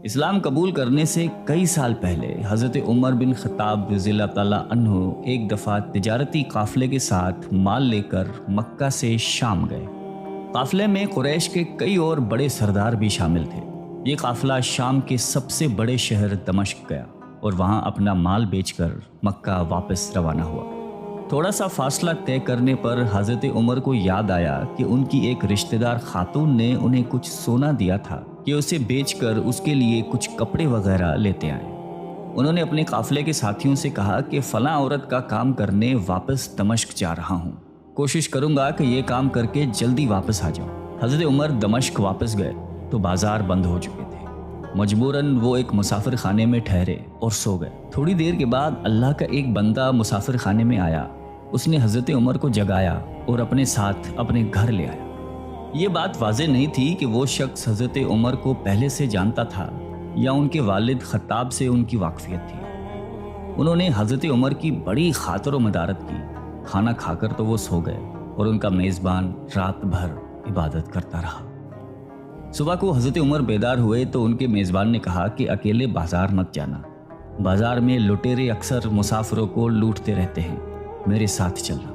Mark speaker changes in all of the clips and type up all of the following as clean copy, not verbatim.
Speaker 1: اسلام قبول کرنے سے کئی سال پہلے حضرت عمر بن خطاب رضی اللہ تعالیٰ عنہ ایک دفعہ تجارتی قافلے کے ساتھ مال لے کر مکہ سے شام گئے۔ قافلے میں قریش کے کئی اور بڑے سردار بھی شامل تھے۔ یہ قافلہ شام کے سب سے بڑے شہر دمشق گیا اور وہاں اپنا مال بیچ کر مکہ واپس روانہ ہوا۔ تھوڑا سا فاصلہ طے کرنے پر حضرت عمر کو یاد آیا کہ ان کی ایک رشتہ دار خاتون نے انہیں کچھ سونا دیا تھا کہ اسے بیچ کر اس کے لیے کچھ کپڑے وغیرہ لیتے آئیں۔ انہوں نے اپنے قافلے کے ساتھیوں سے کہا کہ فلاں عورت کا کام کرنے واپس دمشق جا رہا ہوں، کوشش کروں گا کہ یہ کام کر کے جلدی واپس آ جاؤں۔ حضرت عمر دمشق واپس گئے تو بازار بند ہو چکے تھے۔ مجبوراً وہ ایک مسافر خانے میں ٹھہرے اور سو گئے۔ تھوڑی دیر کے بعد اللہ کا ایک بندہ مسافر خانے میں آیا۔ اس نے حضرت عمر کو جگایا اور اپنے ساتھ اپنے گھر لے آیا۔ یہ بات واضح نہیں تھی کہ وہ شخص حضرت عمر کو پہلے سے جانتا تھا یا ان کے والد خطاب سے ان کی واقفیت تھی۔ انہوں نے حضرت عمر کی بڑی خاطر و مدارت کی۔ کھانا کھا کر تو وہ سو گئے اور ان کا میزبان رات بھر عبادت کرتا رہا۔ صبح کو حضرت عمر بیدار ہوئے تو ان کے میزبان نے کہا کہ اکیلے بازار مت جانا، بازار میں لٹیرے اکثر مسافروں کو لوٹتے رہتے ہیں، میرے ساتھ چلنا۔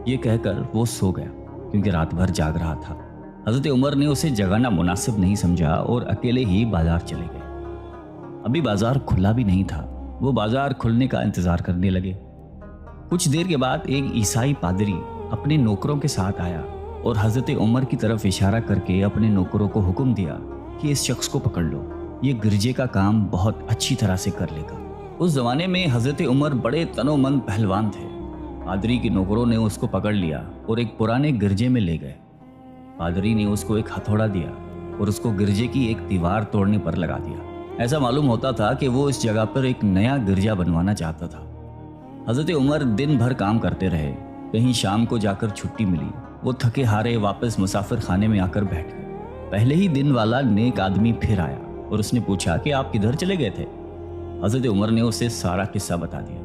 Speaker 1: یہ کہہ کر وہ سو گیا کیونکہ رات بھر جاگ رہا تھا۔ حضرت عمر نے اسے جگانا مناسب نہیں سمجھا اور اکیلے ہی بازار چلے گئے۔ ابھی بازار کھلا بھی نہیں تھا، وہ بازار کھلنے کا انتظار کرنے لگے۔ کچھ دیر کے بعد ایک عیسائی پادری اپنے نوکروں کے ساتھ آیا اور حضرت عمر کی طرف اشارہ کر کے اپنے نوکروں کو حکم دیا کہ اس شخص کو پکڑ لو، یہ گرجے کا کام بہت اچھی طرح سے کر لے گا۔ اس زمانے میں حضرت عمر بڑے تنومند پہلوان تھے۔ پادری کے نوکروں نے اس کو پکڑ لیا اور ایک پرانے گرجے میں لے گئے۔ پادری نے اس کو ایک ہتھوڑا دیا اور اس کو گرجے کی ایک دیوار توڑنے پر لگا دیا۔ ایسا معلوم ہوتا تھا کہ وہ اس جگہ پر ایک نیا گرجا بنوانا چاہتا تھا۔ حضرت عمر دن بھر کام کرتے رہے۔ کہیں شام کو جا کر چھٹی ملی، وہ تھکے ہارے واپس مسافر خانے میں آ کر بیٹھ گئے۔ پہلے ہی دن والا نیک آدمی پھر آیا اور اس نے پوچھا کہ آپ کدھر چلے گئے تھے؟ حضرت عمر نے اسے سارا قصہ بتا دیا۔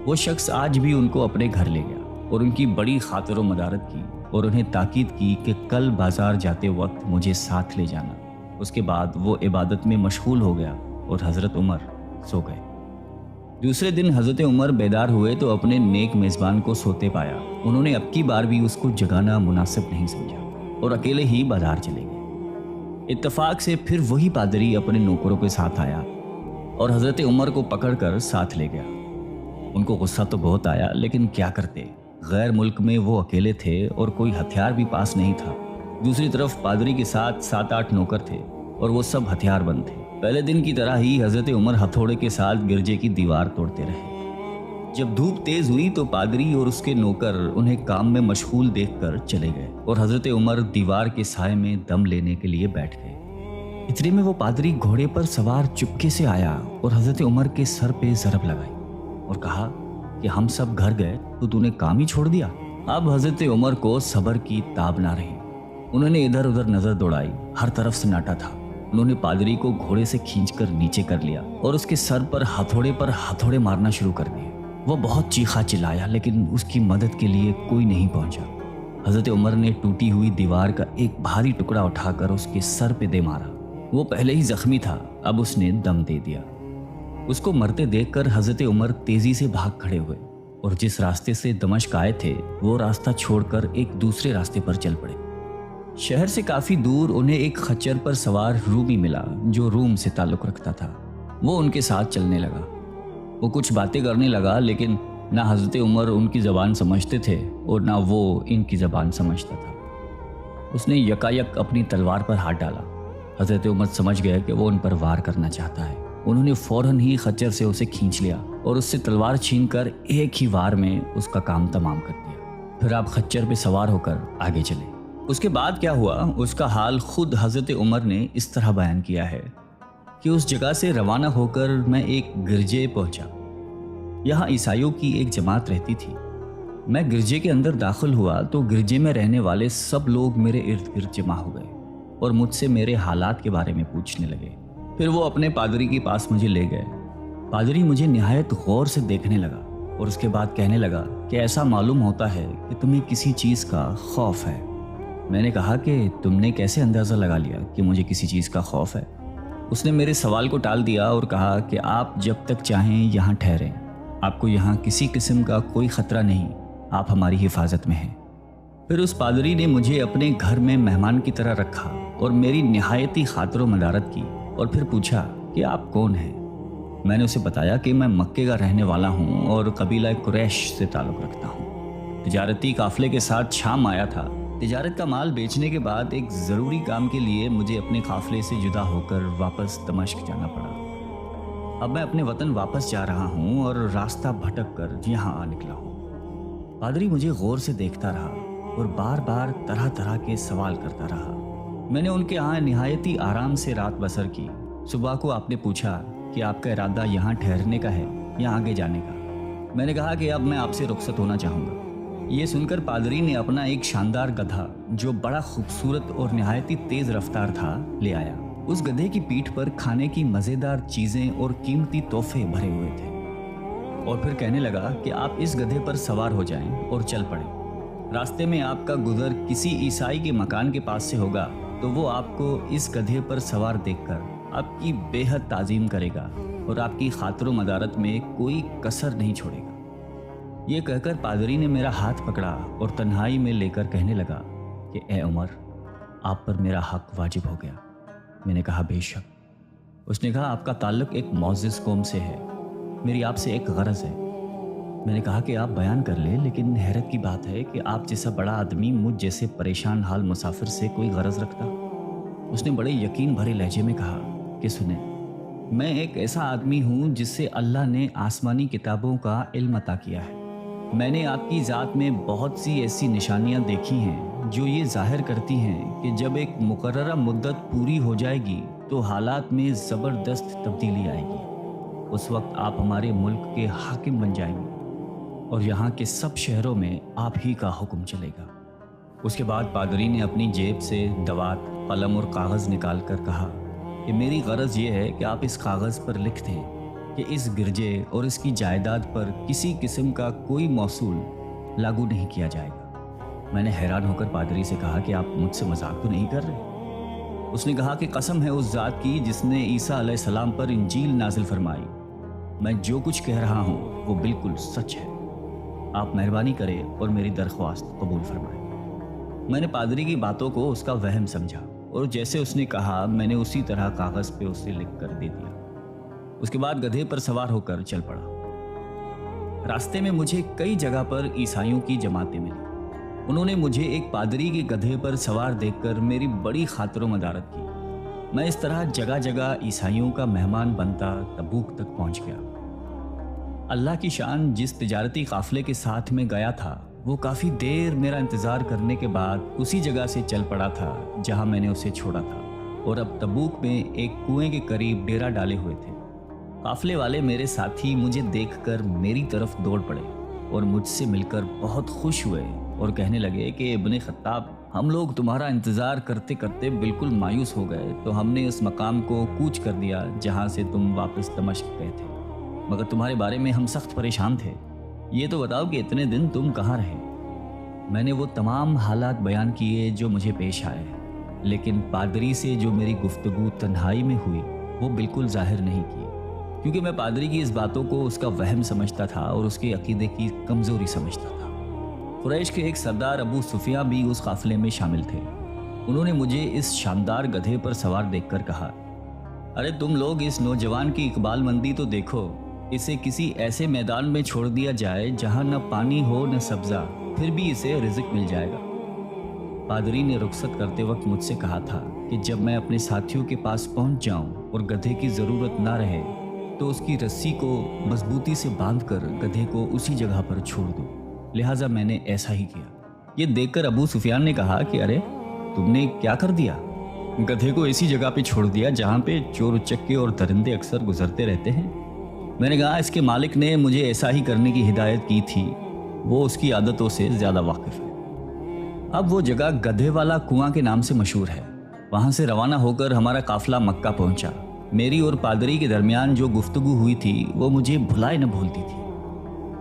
Speaker 1: وہ شخص آج بھی ان کو اپنے گھر لے گیا اور ان کی بڑی خاطر و مدارت کی اور انہیں تاکید کی کہ کل بازار جاتے وقت مجھے ساتھ لے جانا۔ اس کے بعد وہ عبادت میں مشغول ہو گیا اور حضرت عمر سو گئے۔ دوسرے دن حضرت عمر بیدار ہوئے تو اپنے نیک میزبان کو سوتے پایا۔ انہوں نے اب کی بار بھی اس کو جگانا مناسب نہیں سمجھا اور اکیلے ہی بازار چلے گئے۔ اتفاق سے پھر وہی پادری اپنے نوکروں کے ساتھ آیا اور حضرت عمر کو پکڑ کر ساتھ لے گیا۔ ان کو غصہ تو بہت آیا، لیکن کیا کرتے، غیر ملک میں وہ اکیلے تھے اور کوئی ہتھیار بھی پاس نہیں تھا۔ دوسری طرف پادری کے ساتھ 7-8 نوکر تھے اور وہ سب ہتھیار بند تھے۔ پہلے دن کی طرح ہی حضرت عمر ہتھوڑے کے ساتھ گرجے کی دیوار توڑتے رہے۔ جب دھوپ تیز ہوئی تو پادری اور اس کے نوکر انہیں کام میں مشغول دیکھ کر چلے گئے اور حضرت عمر دیوار کے سائے میں دم لینے کے لیے بیٹھ گئے۔ اتنے میں وہ پادری گھوڑے پر سوار چپکے سے آیا اور حضرت عمر کے سر پہ ضرب لگائی اور کہا کہ ہم سب گھر گئے تو نے کام ہی چھوڑ دیا۔ اب حضرت عمر کو صبر کی تاب نہ رہی۔ انہوں نے ادھر ادھر نظر دوڑائی، ہر طرف سناٹا تھا۔ انہوں نے پادری کو گھوڑے سے کھینچ کر نیچے کر لیا اور اس کے سر پر ہتھوڑے مارنا شروع کر دیے۔ وہ بہت چیخا چلایا لیکن اس کی مدد کے لیے کوئی نہیں پہنچا۔ حضرت عمر نے ٹوٹی ہوئی دیوار کا ایک بھاری ٹکڑا اٹھا کر اس کے سر پہ دے مارا۔ وہ پہلے ہی زخمی تھا، اب اس نے دم دے دیا۔ اس کو مرتے دیکھ کر حضرت عمر تیزی سے بھاگ کھڑے ہوئے اور جس راستے سے دمشق آئے تھے وہ راستہ چھوڑ کر ایک دوسرے راستے پر چل پڑے۔ شہر سے کافی دور انہیں ایک خچر پر سوار رومی ملا جو روم سے تعلق رکھتا تھا۔ وہ ان کے ساتھ چلنے لگا۔ وہ کچھ باتیں کرنے لگا لیکن نہ حضرت عمر ان کی زبان سمجھتے تھے اور نہ وہ ان کی زبان سمجھتا تھا۔ اس نے یکایک اپنی تلوار پر ہاتھ ڈالا۔ حضرت عمر سمجھ گئے کہ وہ ان پر وار کرنا چاہتا ہے۔ انہوں نے فوراً ہی خچر سے اسے کھینچ لیا اور اس سے تلوار چھین کر ایک ہی وار میں اس کا کام تمام کر دیا۔ پھر آپ خچر پہ سوار ہو کر آگے چلے۔ اس کے بعد کیا ہوا اس کا حال خود حضرت عمر نے اس طرح بیان کیا ہے کہ اس جگہ سے روانہ ہو کر میں ایک گرجے پہنچا۔ یہاں عیسائیوں کی ایک جماعت رہتی تھی۔ میں گرجے کے اندر داخل ہوا تو گرجے میں رہنے والے سب لوگ میرے ارد گرد جمع ہو گئے اور مجھ سے میرے حالات کے بارے میں پوچھنے لگے۔ پھر وہ اپنے پادری کے پاس مجھے لے گئے۔ پادری مجھے نہایت غور سے دیکھنے لگا اور اس کے بعد کہنے لگا کہ ایسا معلوم ہوتا ہے کہ تمہیں کسی چیز کا خوف ہے۔ میں نے کہا کہ تم نے کیسے اندازہ لگا لیا کہ مجھے کسی چیز کا خوف ہے؟ اس نے میرے سوال کو ٹال دیا اور کہا کہ آپ جب تک چاہیں یہاں ٹھہریں، آپ کو یہاں کسی قسم کا کوئی خطرہ نہیں، آپ ہماری حفاظت میں ہیں۔ پھر اس پادری نے مجھے اپنے گھر میں مہمان کی طرح رکھا اور میری نہایتی خاطر و مدارت کی، اور پھر پوچھا کہ آپ کون ہیں؟ میں نے اسے بتایا کہ میں مکے کا رہنے والا ہوں اور قبیلہ قریش سے تعلق رکھتا ہوں۔ تجارتی قافلے کے ساتھ شام آیا تھا۔ تجارت کا مال بیچنے کے بعد ایک ضروری کام کے لیے مجھے اپنے قافلے سے جدا ہو کر واپس دمشق جانا پڑا۔ اب میں اپنے وطن واپس جا رہا ہوں اور راستہ بھٹک کر یہاں آ نکلا ہوں۔ پادری مجھے غور سے دیکھتا رہا اور بار بار طرح طرح کے سوال کرتا رہا۔ میں نے ان کے ہاں نہایتی آرام سے رات بسر کی۔ صبح کو آپ نے پوچھا کہ آپ کا ارادہ یہاں ٹھہرنے کا ہے یا آگے جانے کا؟ میں نے کہا کہ اب میں آپ سے رخصت ہونا چاہوں گا۔ یہ سن کر پادری نے اپنا ایک شاندار گدھا جو بڑا خوبصورت اور نہایتی تیز رفتار تھا لے آیا۔ اس گدھے کی پیٹھ پر کھانے کی مزیدار چیزیں اور قیمتی تحفے بھرے ہوئے تھے، اور پھر کہنے لگا کہ آپ اس گدھے پر سوار ہو جائیں اور چل پڑیں۔ راستے میں آپ کا گزر کسی عیسائی کے مکان کے پاس سے ہوگا تو وہ آپ کو اس گدھے پر سوار دیکھ کر آپ کی بے حد تعظیم کرے گا اور آپ کی خاطر و مدارت میں کوئی کسر نہیں چھوڑے گا۔ یہ کہہ کر پادری نے میرا ہاتھ پکڑا اور تنہائی میں لے کر کہنے لگا کہ اے عمر، آپ پر میرا حق واجب ہو گیا۔ میں نے کہا بے شک۔ اس نے کہا آپ کا تعلق ایک معزز قوم سے ہے، میری آپ سے ایک غرض ہے۔ میں نے کہا کہ آپ بیان کر لیں، لیکن حیرت کی بات ہے کہ آپ جیسا بڑا آدمی مجھ جیسے پریشان حال مسافر سے کوئی غرض رکھتا۔ اس نے بڑے یقین بھرے لہجے میں کہا کہ سنیں، میں ایک ایسا آدمی ہوں جس سے اللہ نے آسمانی کتابوں کا علم عطا کیا ہے۔ میں نے آپ کی ذات میں بہت سی ایسی نشانیاں دیکھی ہیں جو یہ ظاہر کرتی ہیں کہ جب ایک مقررہ مدت پوری ہو جائے گی تو حالات میں زبردست تبدیلی آئے گی۔ اس وقت آپ ہمارے ملک کے حاکم بن جائیں گے اور یہاں کے سب شہروں میں آپ ہی کا حکم چلے گا۔ اس کے بعد پادری نے اپنی جیب سے دوات، قلم اور کاغذ نکال کر کہا کہ میری غرض یہ ہے کہ آپ اس کاغذ پر لکھ دیں کہ اس گرجے اور اس کی جائیداد پر کسی قسم کا کوئی موصول لاگو نہیں کیا جائے گا۔ میں نے حیران ہو کر پادری سے کہا کہ آپ مجھ سے مذاق تو نہیں کر رہے؟ اس نے کہا کہ قسم ہے اس ذات کی جس نے عیسیٰ علیہ السلام پر انجیل نازل فرمائی، میں جو کچھ کہہ رہا ہوں وہ بالکل سچ ہے۔ آپ مہربانی کریں اور میری درخواست قبول فرمائیں۔ میں نے پادری کی باتوں کو اس کا وہم سمجھا اور جیسے اس نے کہا میں نے اسی طرح کاغذ پہ اسے لکھ کر دے دیا۔ اس کے بعد گدھے پر سوار ہو کر چل پڑا۔ راستے میں مجھے کئی جگہ پر عیسائیوں کی جماعتیں ملی۔ انہوں نے مجھے ایک پادری کے گدھے پر سوار دیکھ کر میری بڑی خاطر و مدارت کی۔ میں اس طرح جگہ جگہ عیسائیوں کا مہمان بنتا تبوک تک پہنچ گیا۔ اللہ کی شان، جس تجارتی قافلے کے ساتھ میں گیا تھا وہ کافی دیر میرا انتظار کرنے کے بعد اسی جگہ سے چل پڑا تھا جہاں میں نے اسے چھوڑا تھا، اور اب تبوک میں ایک کنویں کے قریب ڈیرا ڈالے ہوئے تھے۔ قافلے والے میرے ساتھی مجھے دیکھ کر میری طرف دوڑ پڑے اور مجھ سے مل کر بہت خوش ہوئے اور کہنے لگے کہ ابن خطاب، ہم لوگ تمہارا انتظار کرتے کرتے بالکل مایوس ہو گئے تو ہم نے اس مقام کو کوچ کر دیا جہاں سے تم واپس دمشق گئے تھے، مگر تمہارے بارے میں ہم سخت پریشان تھے۔ یہ تو بتاؤ کہ اتنے دن تم کہاں رہے؟ میں نے وہ تمام حالات بیان کیے جو مجھے پیش آئے، لیکن پادری سے جو میری گفتگو تنہائی میں ہوئی وہ بالکل ظاہر نہیں کی، کیونکہ میں پادری کی اس باتوں کو اس کا وہم سمجھتا تھا اور اس کے عقیدے کی کمزوری سمجھتا تھا۔ قریش کے ایک سردار ابو سفیان بھی اس قافلے میں شامل تھے۔ انہوں نے مجھے اس شاندار گدھے پر سوار دیکھ کر کہا، ارے تم لوگ اس نوجوان کی اقبال مندی تو دیکھو، اسے کسی ایسے میدان میں چھوڑ دیا جائے جہاں نہ پانی ہو نہ سبزہ، پھر بھی اسے رزق مل جائے گا۔ پادری نے رخصت کرتے وقت مجھ سے کہا تھا کہ جب میں اپنے ساتھیوں کے پاس پہنچ جاؤں اور گدھے کی ضرورت نہ رہے تو اس کی رسی کو مضبوطی سے باندھ کر گدھے کو اسی جگہ پر چھوڑ دوں، لہٰذا میں نے ایسا ہی کیا۔ یہ دیکھ کر ابو سفیان نے کہا کہ ارے تم نے کیا کر دیا؟ گدھے کو ایسی جگہ پہ چھوڑ دیا جہاں پہ چور اچکے اور درندے اکثر گزرتے رہتے ہیں؟ میں نے کہا اس کے مالک نے مجھے ایسا ہی کرنے کی ہدایت کی تھی، وہ اس کی عادتوں سے زیادہ واقف ہے۔ اب وہ جگہ گدھے والا کنواں کے نام سے مشہور ہے۔ وہاں سے روانہ ہو کر ہمارا قافلہ مکہ پہنچا۔ میری اور پادری کے درمیان جو گفتگو ہوئی تھی وہ مجھے بھلائے نہ بھولتی تھی۔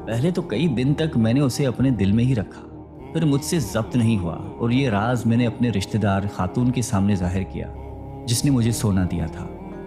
Speaker 1: پہلے تو کئی دن تک میں نے اسے اپنے دل میں ہی رکھا، پھر مجھ سے ضبط نہیں ہوا اور یہ راز میں نے اپنے رشتہ دار خاتون کے سامنے ظاہر کیا جس نے مجھے سونا دیا تھا۔